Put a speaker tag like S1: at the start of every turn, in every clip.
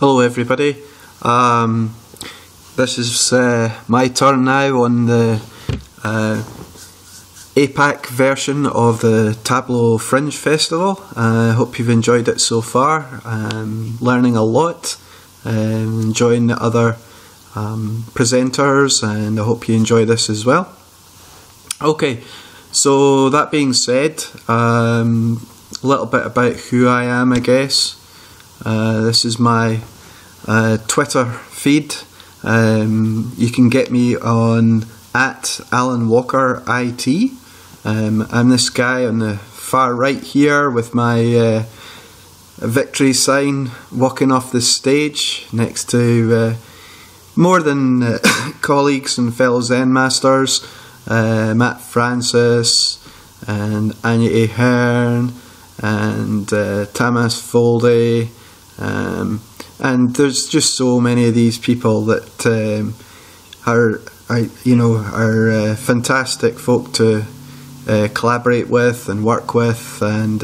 S1: Hello everybody, this is my turn now on the APAC version of the Tableau Fringe Festival. I hope you've enjoyed it so far. Learning a lot, enjoying the other presenters, and I hope you enjoy this as well. Okay, so that being said, a little bit about who I am, I guess. This is my Twitter feed. You can get me on @AllanWalkerIT. I'm this guy on the far right here with my victory sign walking off the stage next to more than colleagues and fellow Zen masters, Matt Francis and Anya Ahern and Tamas Folde. And there's just so many of these people that are fantastic folk to collaborate with and work with, and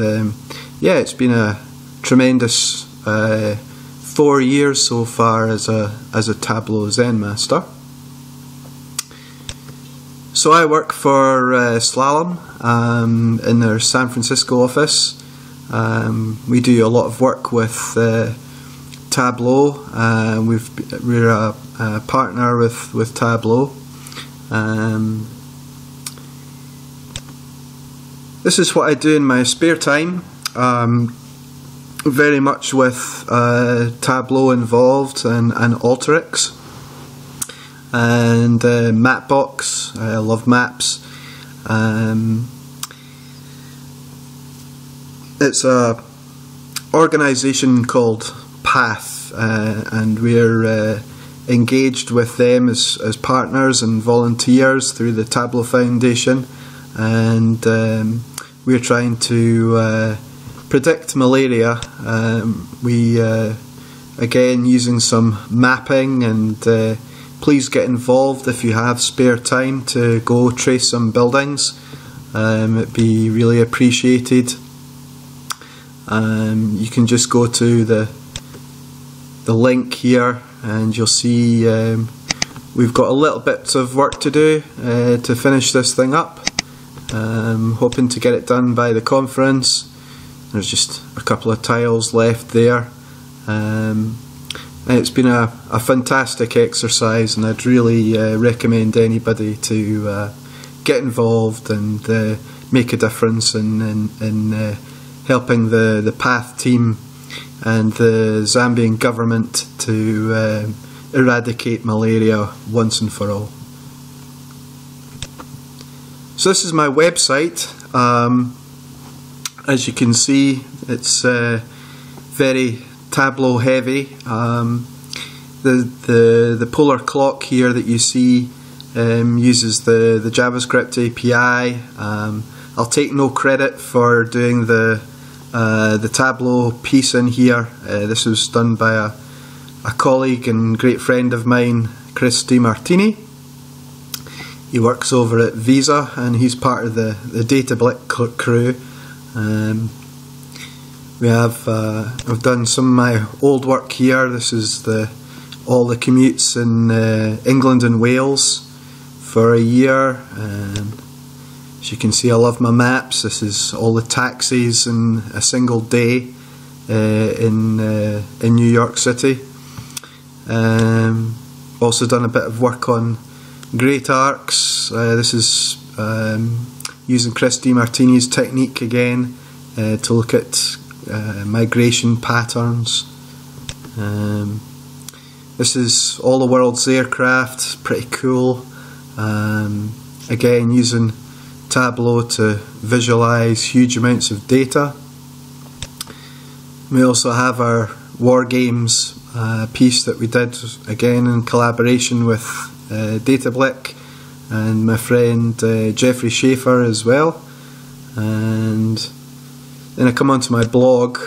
S1: yeah, it's been a tremendous 4 years so far as a Tableau Zen master. So I work for Slalom in their San Francisco office. We do a lot of work with Tableau. We're a partner with Tableau. This is what I do in my spare time. Very much with Tableau involved, and Alteryx and Mapbox. I love maps. It's a organisation called Path, and we're engaged with them as partners and volunteers through the Tableau Foundation, and we're trying to predict malaria. We again using some mapping, and please get involved if you have spare time to go trace some buildings. It'd be really appreciated. You can just go to the link here and you'll see we've got a little bit of work to do to finish this thing up. Hoping to get it done by the conference. There's just a couple of tiles left there. It's been a fantastic exercise, and I'd really recommend anybody to get involved and make a difference in helping the Path team and the Zambian government to eradicate malaria once and for all. So this is my website. As you can see, it's very Tableau heavy. The polar clock here that you see uses the JavaScript API. I'll take no credit for doing the Tableau piece in here. This was done by a colleague and great friend of mine, Chris DiMartini. He works over at Visa, and he's part of the Tableau crew. I've done some of my old work here. This is all the commutes in England and Wales for a year. As you can see, I love my maps. This is all the taxis in a single day in New York City. Also done a bit of work on Great Arcs. This is using Chris DiMartini's technique again to look at migration patterns. This is all the world's aircraft. Pretty cool. Again, using Tableau to visualize huge amounts of data. We also have our War Games piece that we did again in collaboration with Datablick and my friend Jeffrey Schaefer as well. And then I come onto my blog.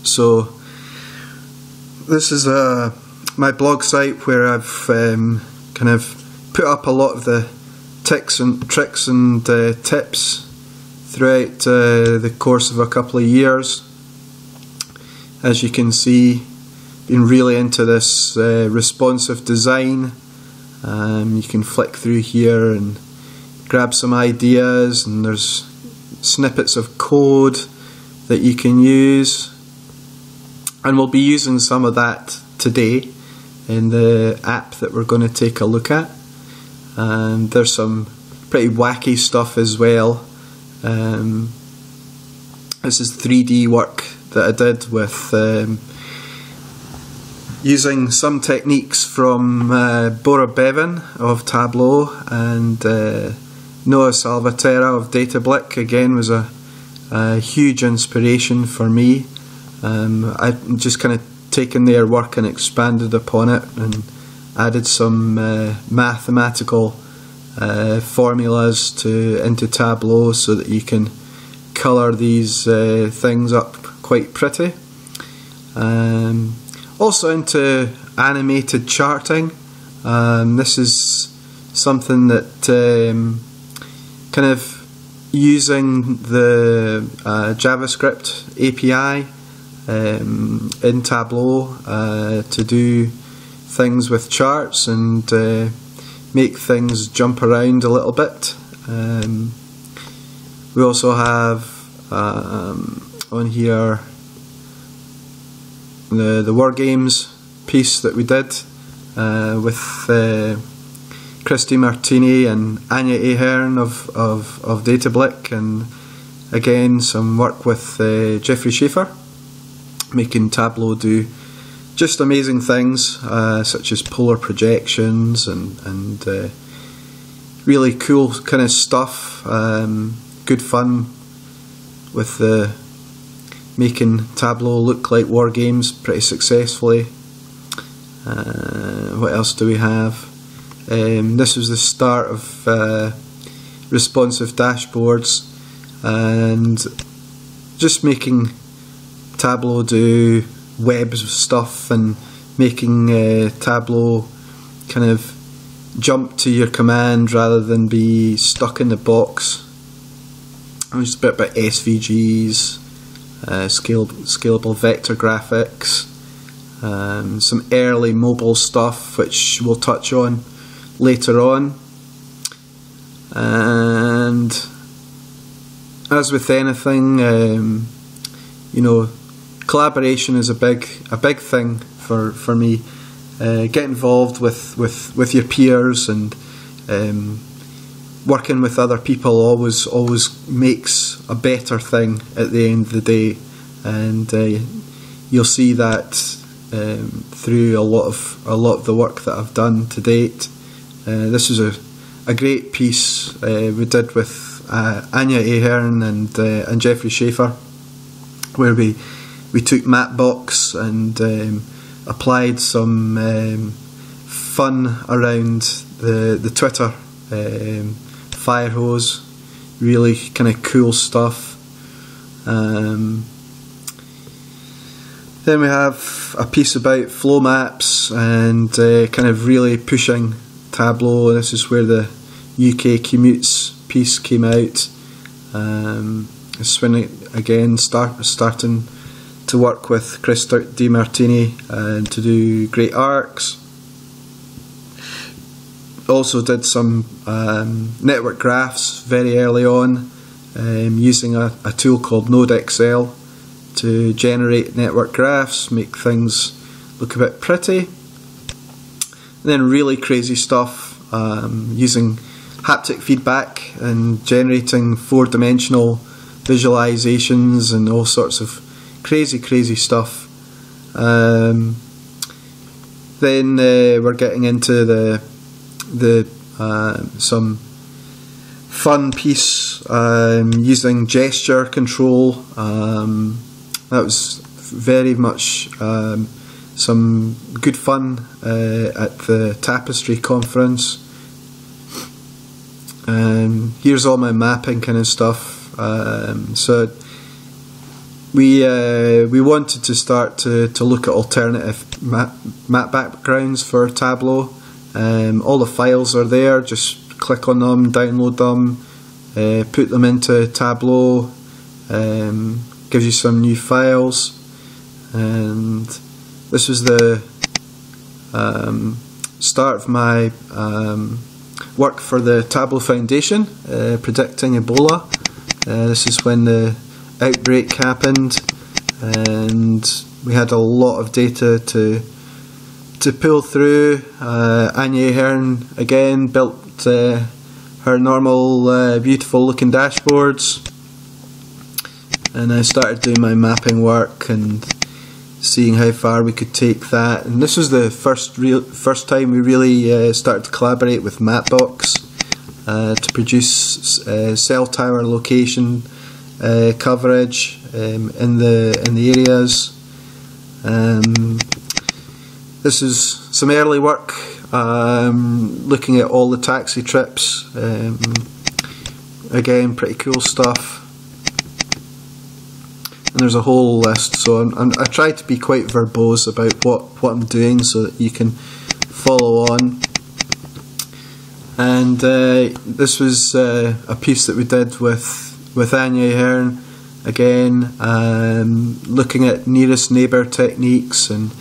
S1: So this is my blog site where I've kind of put up a lot of the tips and tricks and tips throughout the course of a couple of years. As you can see, been really into this responsive design. You can flick through here and grab some ideas, and there's snippets of code that you can use, and we'll be using some of that today in the app that we're going to take a look at. And there's some pretty wacky stuff as well. This is 3D work that I did with using some techniques from Bora Bevan of Tableau, and Noah Salvaterra of Datablick again was a huge inspiration for me. I've just kind of taken their work and expanded upon it and added some mathematical formulas into Tableau so that you can colour these things up quite pretty. Also into animated charting. This is something that kind of using the JavaScript API in Tableau to do things with charts and make things jump around a little bit. We also have on here the War Games piece that we did with Christy Martini and Anya Ahern of Datablick, and again some work with Jeffrey Schaefer, making Tableau do just amazing things such as polar projections and really cool kind of stuff. Good fun with making Tableau look like War Games pretty successfully. What else do we have? This was the start of responsive dashboards, and just making Tableau do web stuff and making Tableau kind of jump to your command rather than be stuck in the box. Just a bit about SVGs, scalable vector graphics, some early mobile stuff which we'll touch on later on. And as with anything, you know, collaboration is a big thing for me. Get involved with your peers, and working with other people always makes a better thing at the end of the day, and you'll see that through a lot of the work that I've done to date. This is a great piece we did with Anya Ahern and Jeffrey Schaefer, where we took Mapbox and applied some fun around the Twitter fire hose. Really kind of cool stuff. Then we have a piece about flow maps and kind of really pushing Tableau. This is where the UK commutes piece came out. It's when again starting to work with Chris Di Martini and to do great arcs. Also did some network graphs very early on, using a tool called NodeXL to generate network graphs, make things look a bit pretty. And then really crazy stuff, using haptic feedback and generating 4-dimensional visualizations and all sorts of crazy stuff. Then we're getting into some fun piece using gesture control. That was very much some good fun at the Tapestry conference. Here's all my mapping kind of stuff. So we wanted to start to look at alternative map backgrounds for Tableau. All the files are there, just click on them, download them, put them into Tableau, gives you some new files, and this was the start of my work for the Tableau Foundation, predicting Ebola. This is when the outbreak happened, and we had a lot of data to pull through. Anya Hearn again built her normal beautiful looking dashboards, and I started doing my mapping work and seeing how far we could take that. And this was the first time we really started to collaborate with Mapbox to produce cell tower location coverage in the areas. This is some early work looking at all the taxi trips. Again, pretty cool stuff. And there's a whole list, so I try to be quite verbose about what I'm doing so that you can follow on. And this was a piece that we did with Anya Hearn, again, looking at nearest neighbour techniques and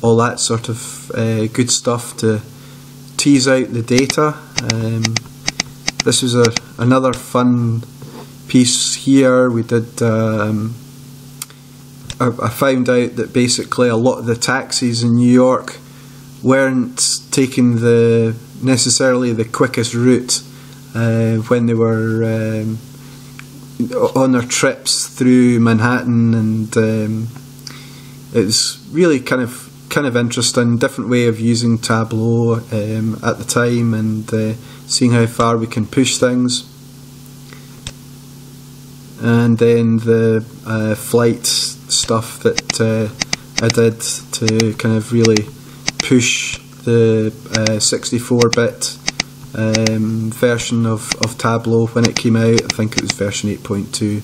S1: all that sort of good stuff to tease out the data. This was another fun piece here. We did. I found out that basically a lot of the taxis in New York weren't taking necessarily the quickest route when they were on their trips through Manhattan, and it was really kind of interesting, different way of using Tableau at the time, and seeing how far we can push things. And then the flight stuff that I did to kind of really push the 64-bit version of Tableau when it came out. I think it was version 8.2.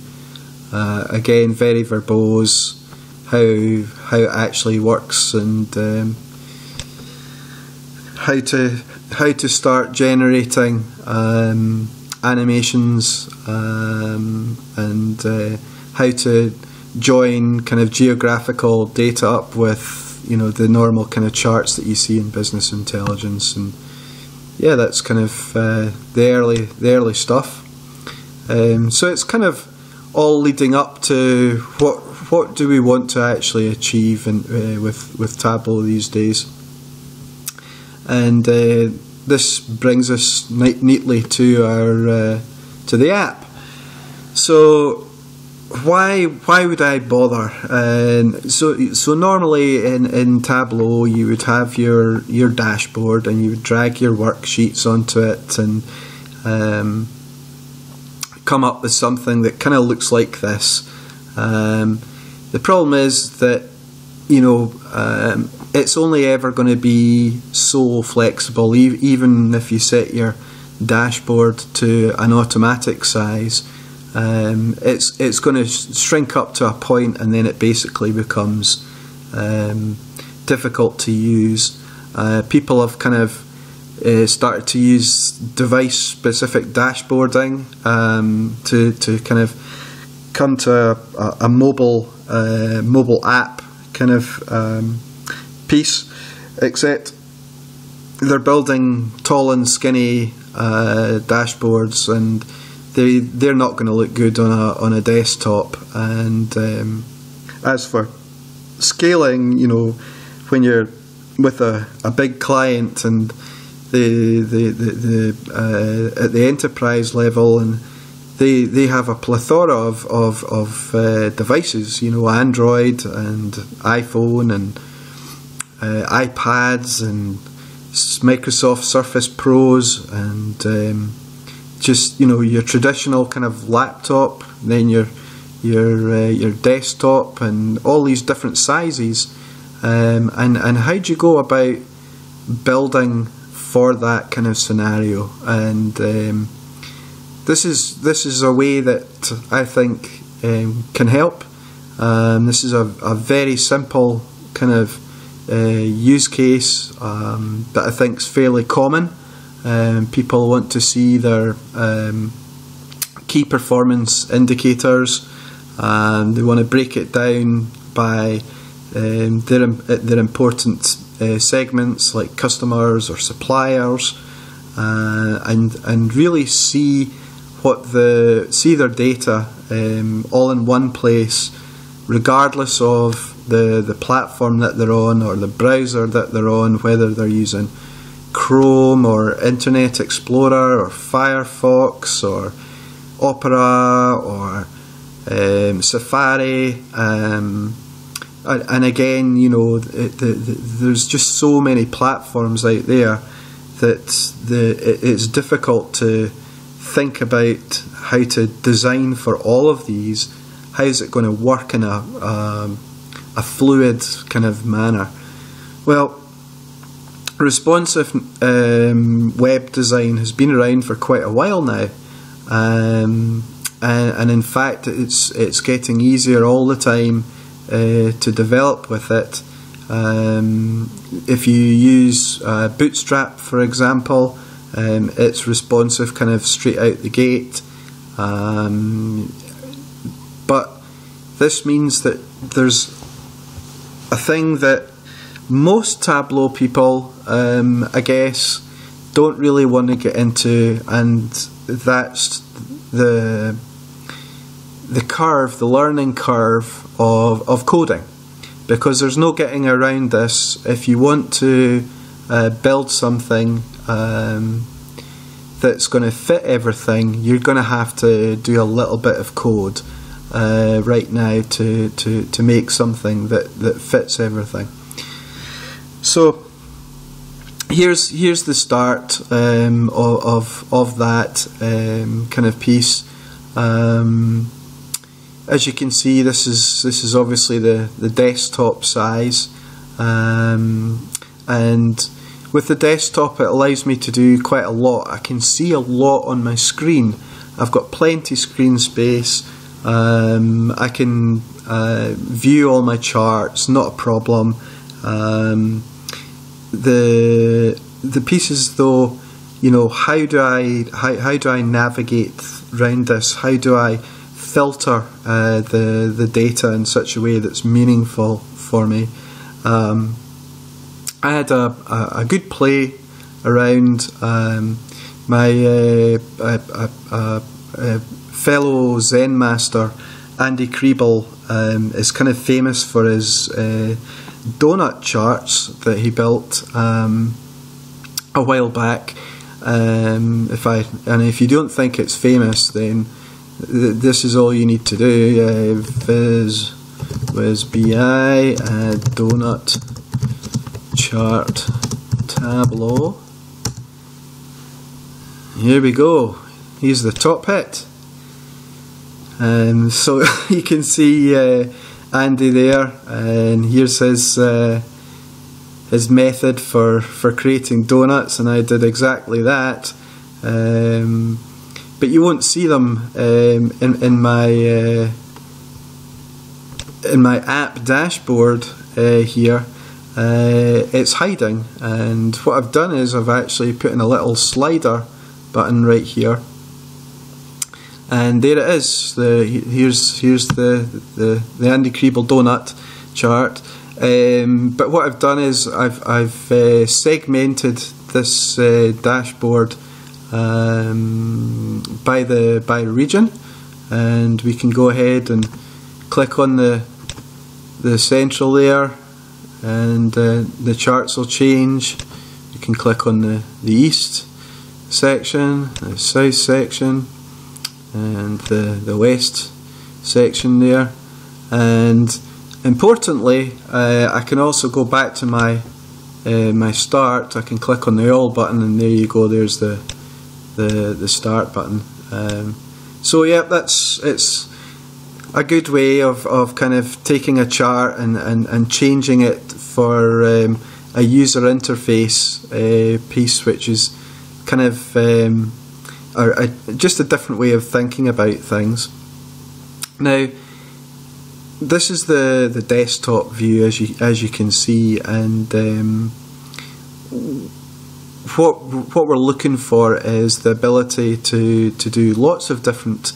S1: Again, very verbose how it actually works, and how to start generating animations, and how to join kind of geographical data up with, you know, the normal kind of charts that you see in business intelligence. And yeah, that's kind of the early stuff. So it's kind of all leading up to what do we want to actually achieve with Tableau these days. And this brings us neatly to our to the app. So why would I bother? So normally in Tableau you would have your dashboard, and you would drag your worksheets onto it and come up with something that kind of looks like this. The problem is that, you know, it's only ever going to be so flexible, even if you set your dashboard to an automatic size. It's going to shrink up to a point, and then it basically becomes difficult to use. People have kind of started to use device-specific dashboarding to kind of come to a mobile app kind of piece, except they're building tall and skinny dashboards, and they're not going to look good on a desktop. And as for scaling, you know, when you're with a big client and at the enterprise level, and they have a plethora of devices, you know, Android and iPhone and iPads and Microsoft Surface Pros, and just, you know, your traditional kind of laptop, then your desktop, and all these different sizes, and how do you go about building for that kind of scenario? And this is a way that I think can help. This is a very simple kind of use case that I think is fairly common. People want to see their key performance indicators. They want to break it down by their important segments like customers or suppliers, and really see their data all in one place, regardless of the platform that they're on or the browser that they're on, whether they're using Chrome or Internet Explorer or Firefox or Opera or Safari, and again, you know, there's just so many platforms out there that it's difficult to think about how to design for all of these. How is it going to work in a fluid kind of manner? Well, responsive web design has been around for quite a while now, and in fact it's getting easier all the time to develop with it. If you use Bootstrap, for example, it's responsive kind of straight out the gate, but this means that there's a thing that most Tableau people, I guess, don't really want to get into, and that's the learning curve of coding, because there's no getting around this. If you want to build something that's going to fit everything, you're going to have to do a little bit of code right now to make something that fits everything. So here's the start of that kind of piece. As you can see, this is obviously the desktop size, and with the desktop it allows me to do quite a lot. I can see a lot on my screen. I've got plenty screen space. I can view all my charts, not a problem. The pieces though, you know, how do I navigate around this? How do I filter the data in such a way that's meaningful for me? I had a good play around. My fellow Zen master Andy Kriebel is kind of famous for his donut charts that he built a while back. If you don't think it's famous, then this is all you need to do. Viz bi donut chart Tableau. Here we go. Here's the top hit. So you can see Andy there, and here's his method for creating donuts, and I did exactly that. But you won't see them in my app dashboard here. It's hiding, and what I've done is I've actually put in a little slider button right here, and there it is. Here's the Andy Kriebel donut chart. But what I've done is I've segmented this dashboard by region, and we can go ahead and click on the central there, and the charts will change. You can click on the east section, the south section, and the west section there. And importantly, I can also go back to my start. I can click on the all button, and there you go. There's the start button. So yeah, it's a good way of kind of taking a chart and changing it for a user interface piece, which is kind of just a different way of thinking about things. Now, this is the desktop view, as you can see, and what we're looking for is the ability to do lots of different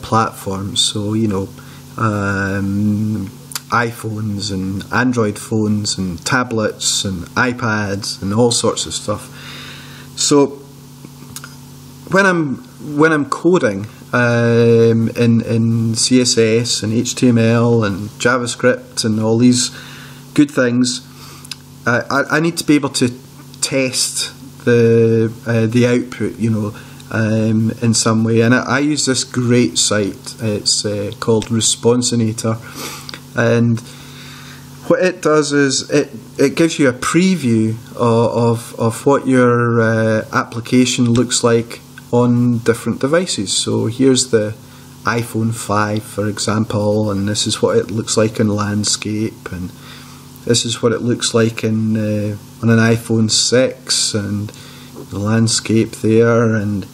S1: platforms. So, you know, iPhones and Android phones and tablets and iPads and all sorts of stuff. So when I'm coding in CSS and HTML and JavaScript and all these good things, I need to be able to test the output, you know, in some way. And I use this great site. It's called Responsinator, and what it does is it gives you a preview of what your application looks like on different devices. So here's the iPhone 5, for example, and this is what it looks like in landscape, and this is what it looks like in on an iPhone 6, and the landscape there, and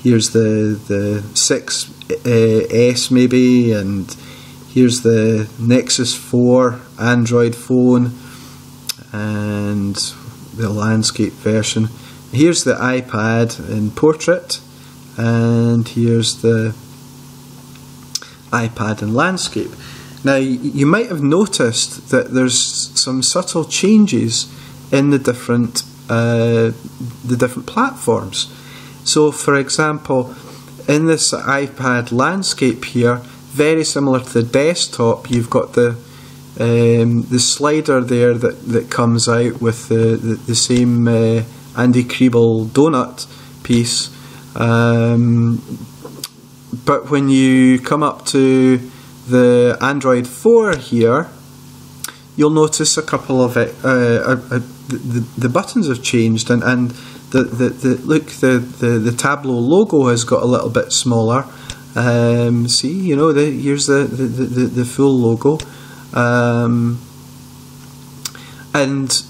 S1: here's the 6S maybe, and here's the Nexus 4 Android phone and the landscape version. Here's the iPad in portrait, and here's the iPad in landscape. Now you might have noticed that there's some subtle changes in the different platforms. So for example, in this iPad landscape here, very similar to the desktop, you've got the slider there that comes out with the same Andy Kriebel donut piece, but when you come up to the Android 4 here, you'll notice a couple of the buttons have changed, and the Tableau logo has got a little bit smaller. See, you know, here's the full logo, and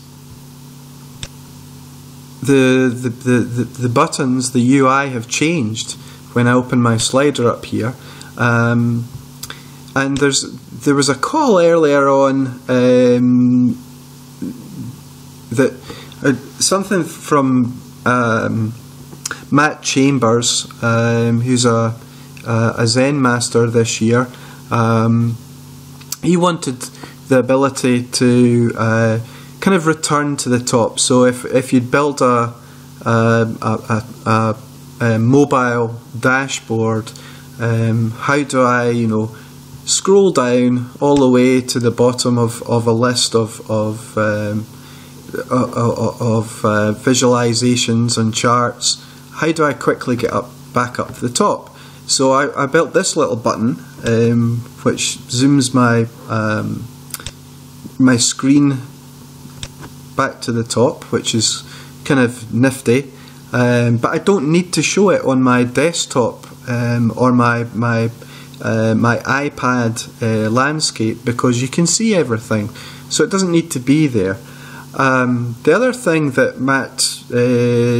S1: the buttons, the UI have changed when I open my slider up here, and there was a call earlier on that something from Matt Chambers, who's a Zen master this year. He wanted the ability to kind of return to the top. So if you'd build a mobile dashboard, how do I, you know, scroll down all the way to the bottom of a list of visualizations and charts? How do I quickly get back up to the top? So I built this little button, which zooms my screen back to the top, which is kind of nifty. But I don't need to show it on my desktop or my iPad landscape, because you can see everything, so it doesn't need to be there. The other thing that Matt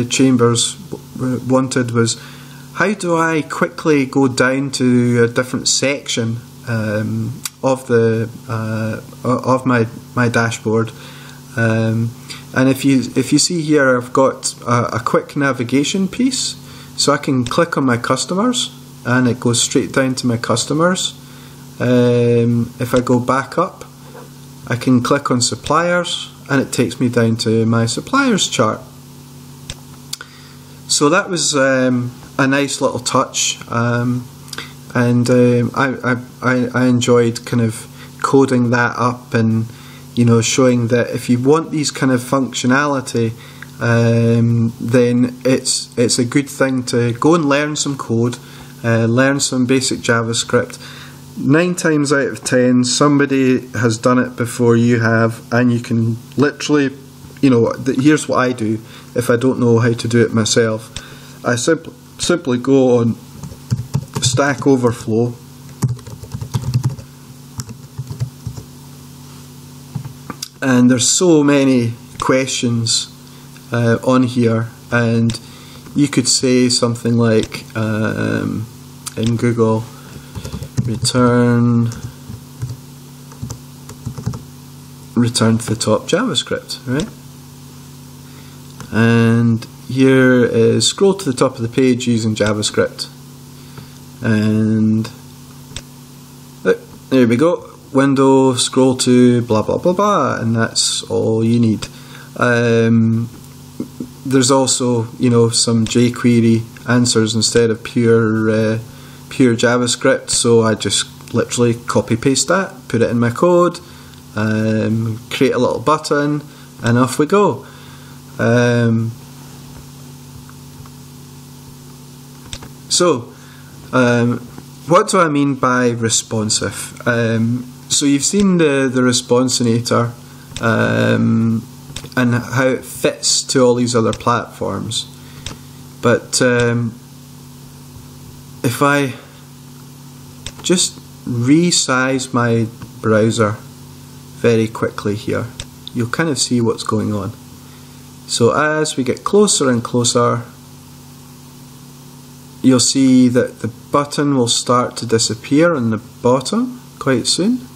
S1: Chambers wanted was, how do I quickly go down to a different section of my dashboard? And if you see here, I've got a quick navigation piece, so I can click on my customers and it goes straight down to my customers. If I go back up, I can click on suppliers and it takes me down to my suppliers chart. So that was a nice little touch, and I enjoyed kind of coding that up, and you know, showing that if you want these kind of functionality, then it's a good thing to go and learn some code, learn some basic JavaScript. 9 times out of 10 somebody has done it before you have, and you can literally, you know, here's what I do if I don't know how to do it myself. I simply go on Stack Overflow, and there's so many questions on here, and you could say something like in Google, return to the top JavaScript, right? and here is scroll to the top of the page using JavaScript, and there we go. Window, scroll to blah blah blah blah, and that's all you need. There's also, you know, some Jquery answers instead of pure JavaScript, so I just literally copy paste that, put it in my code, create a little button, and off we go. What do I mean by responsive? So you've seen the Responsinator and how it fits to all these other platforms, but if I just resize my browser very quickly here, you'll kind of see what's going on. So as we get closer and closer, you'll see that the button will start to disappear on the bottom quite soon.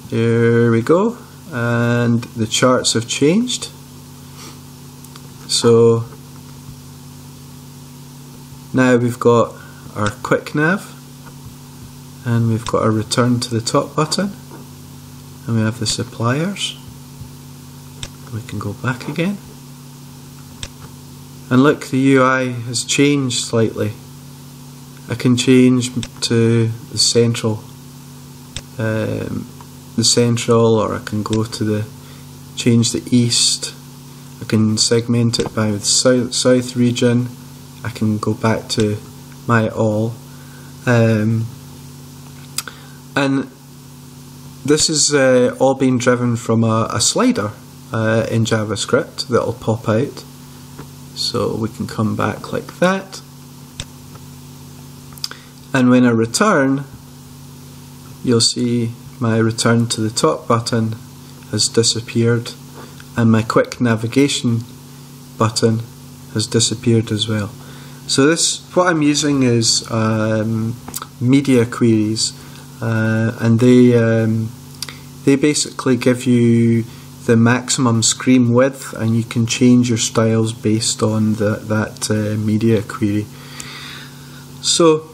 S1: There we go, and the charts have changed. So now we've got our quick nav, and we've got our return to the top button, and we have the suppliers. We can go back again, and look, the UI has changed slightly. I can change to the central, or I can go to change the east. I can segment it by the south region. I can go back to my all, and this is all being driven from a slider in JavaScript that will pop out. So we can come back like that, and when I return, you'll see my return to the top button has disappeared, and my quick navigation button has disappeared as well. So what I'm using is media queries, and they basically give you the maximum screen width, and you can change your styles based on that media query. So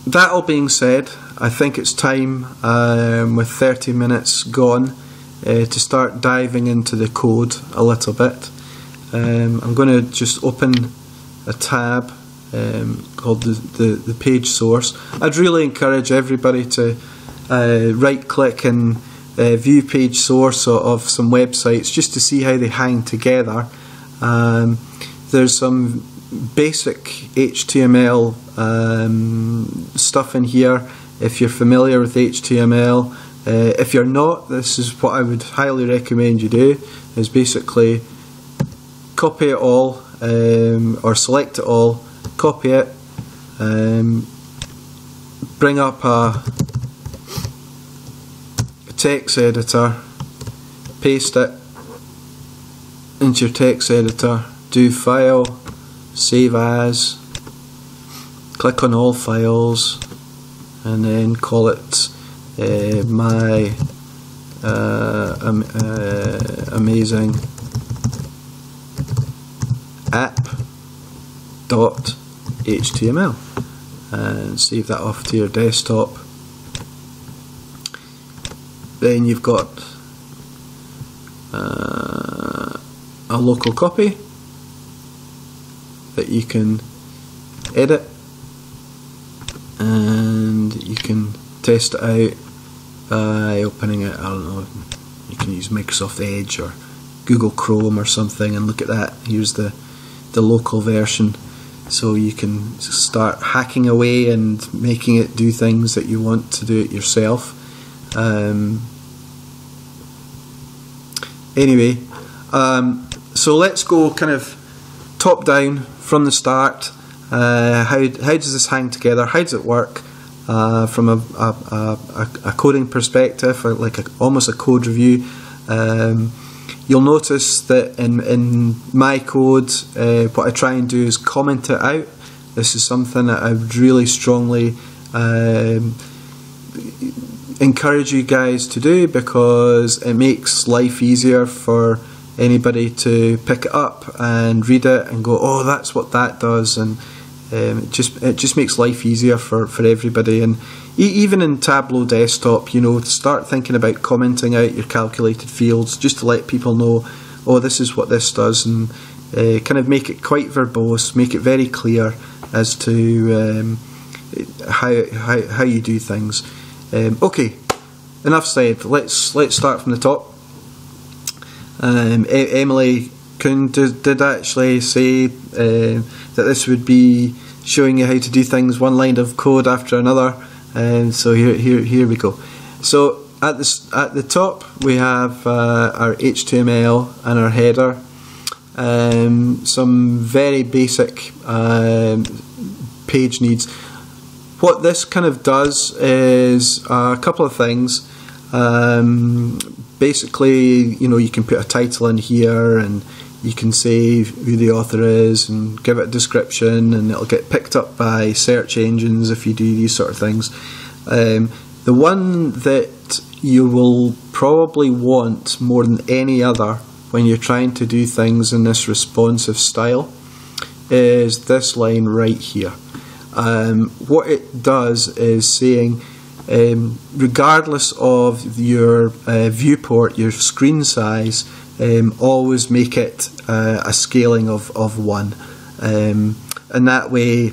S1: that all being said, I think it's time, with 30 minutes gone, to start diving into the code a little bit. I'm going to just open a tab called the page source. I'd really encourage everybody to right click and view page source of some websites just to see how they hang together. There's some basic HTML stuff in here if you're familiar with HTML. If you're not, this is what I would highly recommend you do, is basically copy it all, or select it all, copy it, bring up a text editor, paste it into your text editor, do file, save as, click on all files, and then call it my amazing app.html, and save that off to your desktop. Then you've got a local copy that you can edit, and you can test it out by opening it. I don't know, you can use Microsoft Edge or Google Chrome or something, and look at that, here's the local version. So you can start hacking away and making it do things that you want to do it yourself. Anyway, so let's go kind of top down from the start. How does this hang together? How does it work from a coding perspective, or like almost a code review? You'll notice that in my code, what I try and do is comment it out. This is something that I would really strongly encourage you guys to do, because it makes life easier for anybody to pick it up and read it and go, oh, that's what that does, and it just makes life easier for everybody. And even in Tableau Desktop, you know, start thinking about commenting out your calculated fields just to let people know, oh, this is what this does, and kind of make it quite verbose, make it very clear as to how you do things. Okay, enough said. Let's start from the top. Emily Kuhn did actually say that this would be showing you how to do things one line of code after another, and so here we go. So at the top we have our HTML and our header, some very basic page needs. What this kind of does is a couple of things. Basically, you know, you can put a title in here, and you can say who the author is and give it a description, and it'll get picked up by search engines if you do these sort of things. The one that you will probably want more than any other when you're trying to do things in this responsive style is this line right here. What it does is saying, regardless of your viewport, your screen size, always make it a scaling of 1, and that way,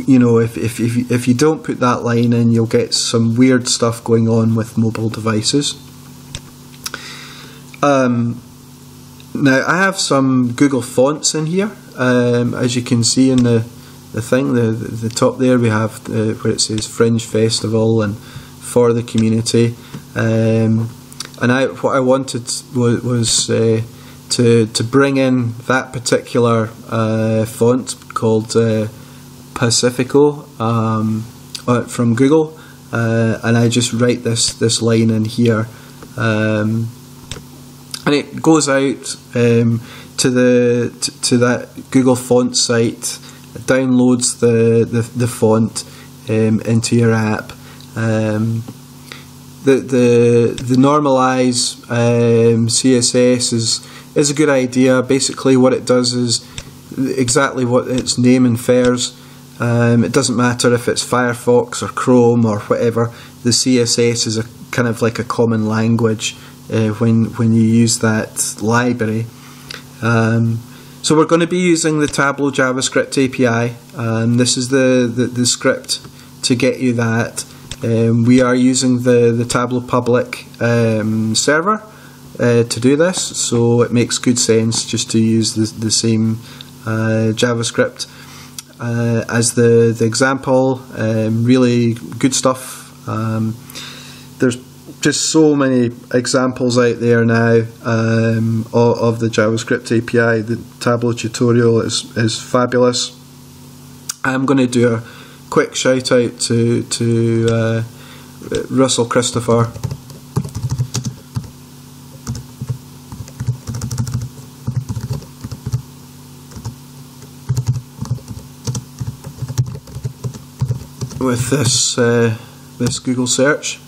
S1: you know, if you don't put that line in, you'll get some weird stuff going on with mobile devices. Now I have some Google fonts in here, as you can see in the thing, the top there, we have where it says Fringe Festival and for the community, and what I wanted was to bring in that particular font called Pacifico from Google, and I just write this line in here, and it goes out to that Google font site. It downloads the font into your app. The normalize CSS is a good idea. Basically, what it does is exactly what its name infers. It doesn't matter if it's Firefox or Chrome or whatever. The CSS is a kind of like a common language when you use that library. So we're going to be using the Tableau JavaScript API. This is the script to get you that. We are using the Tableau Public server to do this, so it makes good sense just to use the same JavaScript as the example. Really good stuff. There's just so many examples out there now of the JavaScript API. The Tableau tutorial is fabulous. I'm going to do a quick shout out to Russell Christopher. With this Google search.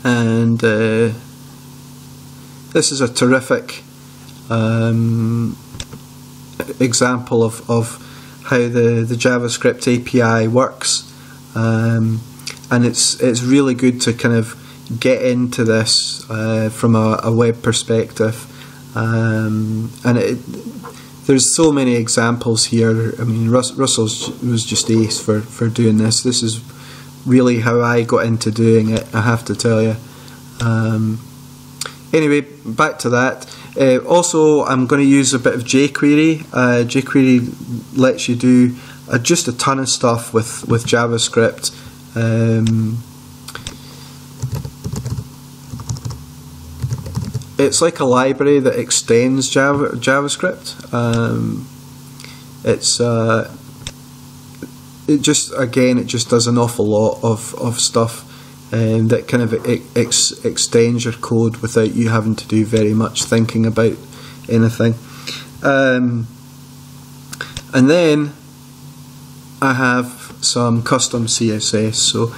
S1: And this is a terrific example of how the JavaScript API works, and it's really good to kind of get into this from a web perspective, and there's so many examples here. I mean, Russell was just ace for doing this. This is really how I got into doing it, I have to tell you. Anyway, back to that. Also, I'm going to use a bit of Jquery. Jquery lets you do just a ton of stuff with JavaScript. It's like a library that extends JavaScript. It just does an awful lot of stuff that kind of extends your code without you having to do very much thinking about anything. And then I have some custom CSS. So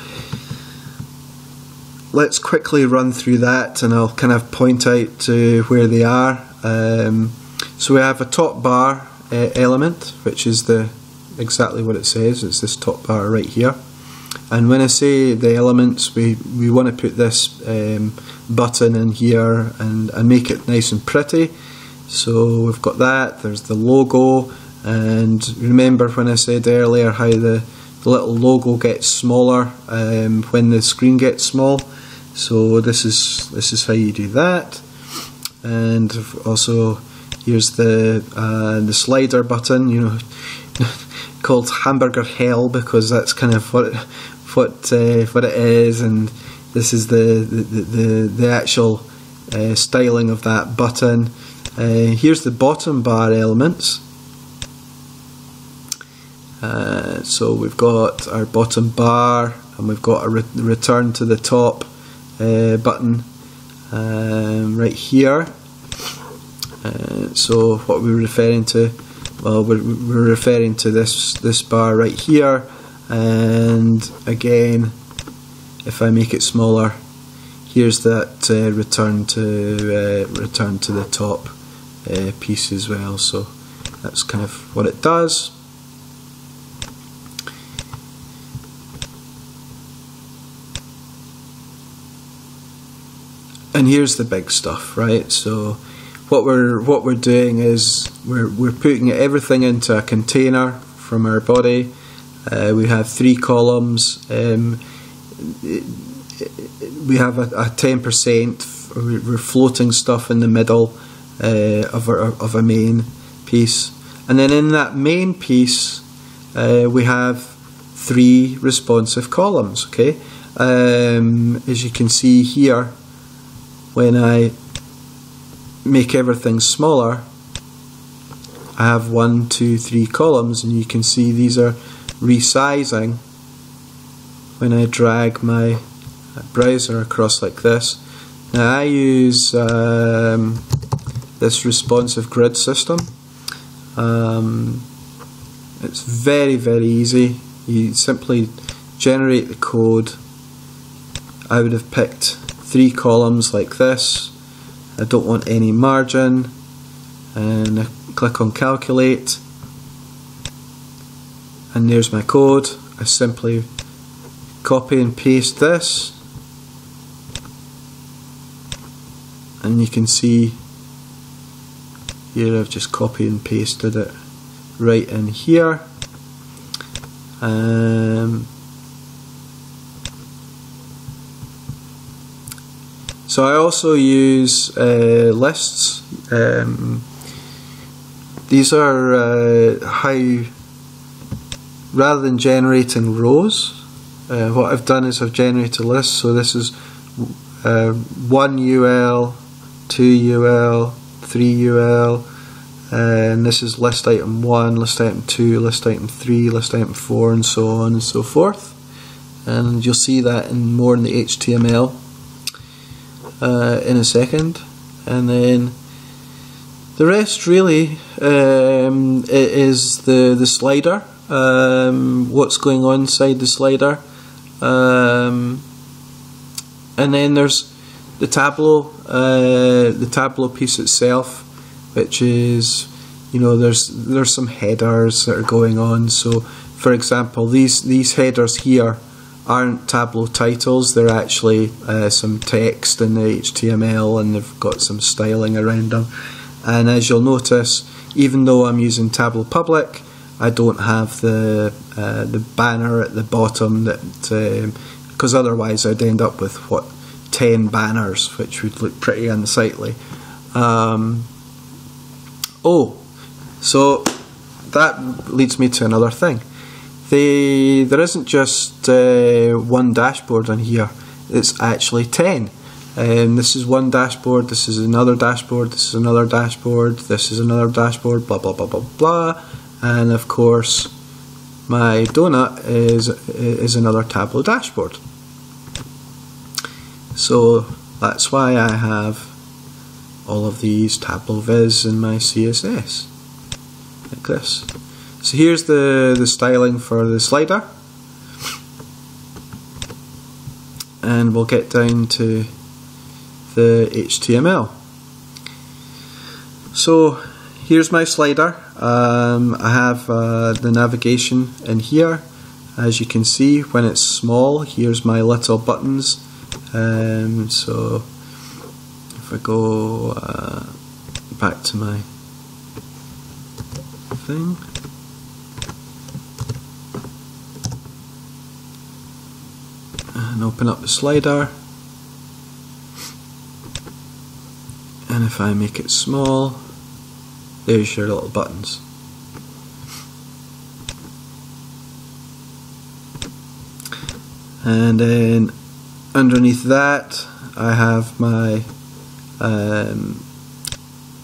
S1: let's quickly run through that, and I'll kind of point out to where they are. So we have a top bar element, which is exactly what it says. It's this top bar right here. And when I say the elements, we want to put this button in here and make it nice and pretty. So we've got that. There's the logo, and remember when I said earlier how the little logo gets smaller when the screen gets small. So this is how you do that. And also here's the slider button, you know, called Hamburger Hell, because that's kind of what it is, and this is the actual styling of that button. Here's the bottom bar elements. So we've got our bottom bar, and we've got a return to the top button right here. So what we're referring to, well, we're referring to this bar right here, and again, if I make it smaller, here's that return to the top piece as well. So that's kind of what it does. And here's the big stuff, right? So what we're doing is we're putting everything into a container from our body. We have 3 columns. We have a 10%. We're floating stuff in the middle of a main piece, and then in that main piece we have 3 responsive columns. Okay, as you can see here, when I make everything smaller, I have 1, 2, 3 columns, and you can see these are resizing when I drag my browser across like this. Now I use this responsive grid system. It's very easy. You simply generate the code. I would have picked 3 columns like this. I don't want any margin, and I click on calculate, and there's my code. I simply copy and paste this, and you can see here I've just copied and pasted it right in here. So I also use lists. These are how, rather than generating rows, what I've done is I've generated lists. So this is 1 UL, 2 UL, 3 UL, and this is list item 1, list item 2, list item 3, list item 4, and so on and so forth. And you'll see that more in the HTML in a second. And then the rest really is the slider, what's going on inside the slider, and then there's the Tableau piece itself, which is, you know, there's some headers that are going on. So for example, these headers here aren't Tableau titles, they're actually some text in the HTML, and they've got some styling around them. And as you'll notice, even though I'm using Tableau Public, I don't have the banner at the bottom, that because otherwise I'd end up with 10 banners, which would look pretty unsightly. So that leads me to another thing. There isn't just one dashboard on here, it's actually 10. This is one dashboard, this is another dashboard, this is another dashboard, this is another dashboard, blah blah blah blah blah, and of course my donut is another Tableau dashboard. So that's why I have all of these Tableau Viz in my CSS, like this. So here's the styling for the slider, and we'll get down to the HTML. So here's my slider. I have the navigation in here. As you can see, when it's small, here's my little buttons. So if I go back to my thing, and open up the slider, and if I make it small, there's your little buttons. And then underneath that I have my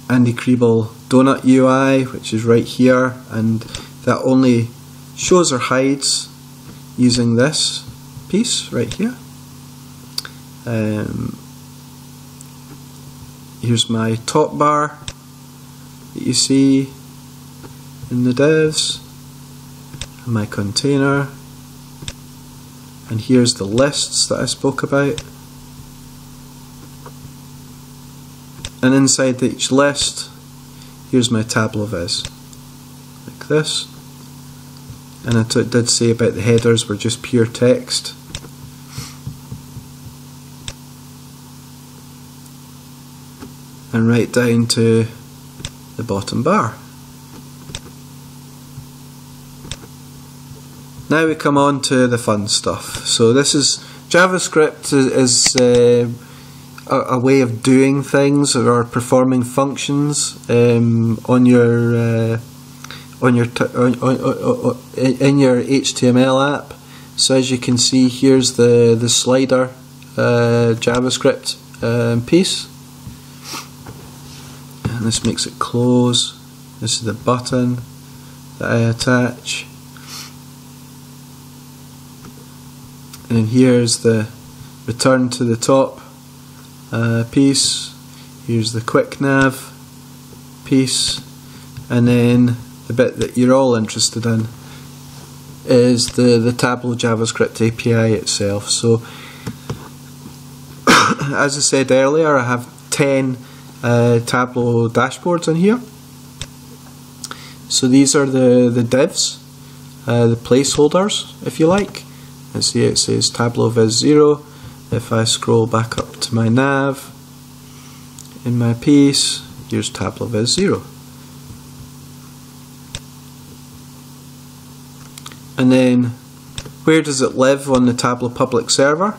S1: Andy Kriebel donut UI, which is right here, and that only shows or hides using this piece right here. Here's my top bar that you see in the divs, and my container, and here's the lists that I spoke about, and inside each list here's my Tableau viz, like this. And I did say about the headers were just pure text. And right down to the bottom bar. Now we come on to the fun stuff. So this is JavaScript is a way of doing things or performing functions in your HTML app. So as you can see, here's the slider JavaScript piece, and this makes it close. This is the button that I attach, and here's the return to the top piece. Here's the quick nav piece, and then the bit that you're all interested in is the Tableau JavaScript API itself. So as I said earlier, I have 10 Tableau dashboards in here. So these are the divs, the placeholders if you like. And see it says Tableau Viz 0. If I scroll back up to my nav in my piece, here's Tableau Viz 0. And then where does it live on the Tableau Public server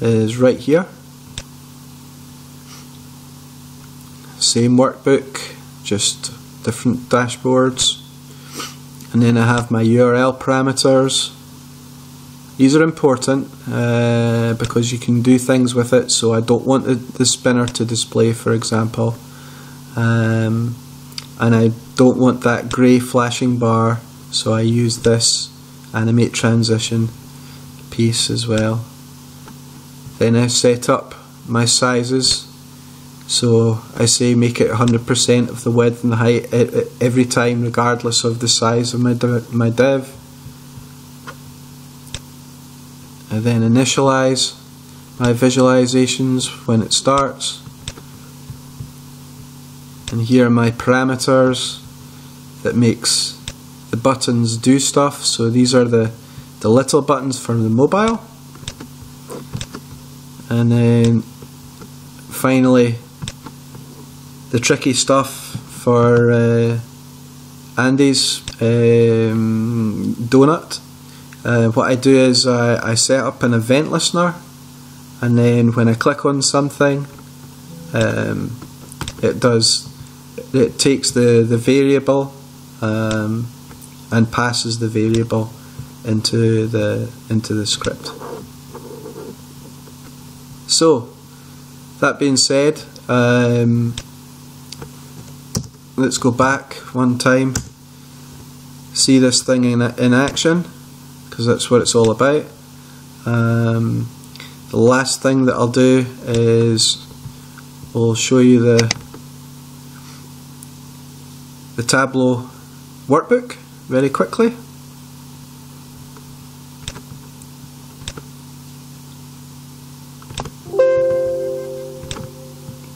S1: is right here. Same workbook, just different dashboards. And then I have my URL parameters. These are important because you can do things with it, so I don't want the spinner to display, for example, and I don't want that grey flashing bar, so I use this Animate Transition piece as well. Then I set up my sizes, so I say make it 100% of the width and the height every time, regardless of the size of my div. I then initialize my visualizations when it starts, and here are my parameters that makes the buttons do stuff. So these are the little buttons for the mobile, and then finally the tricky stuff for Andy's donut. What I do is I set up an event listener, and then when I click on something, it takes the variable and passes the variable into the script. So that being said, let's go back one time, see this thing in action, because that's what it's all about. The last thing that I'll do is we'll show you the Tableau Workbook. very quickly.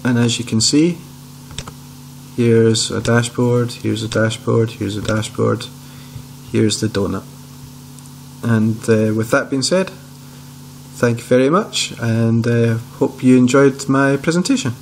S1: And as you can see, here's a dashboard, here's a dashboard, here's a dashboard, here's the donut. And with that being said, thank you very much, and hope you enjoyed my presentation.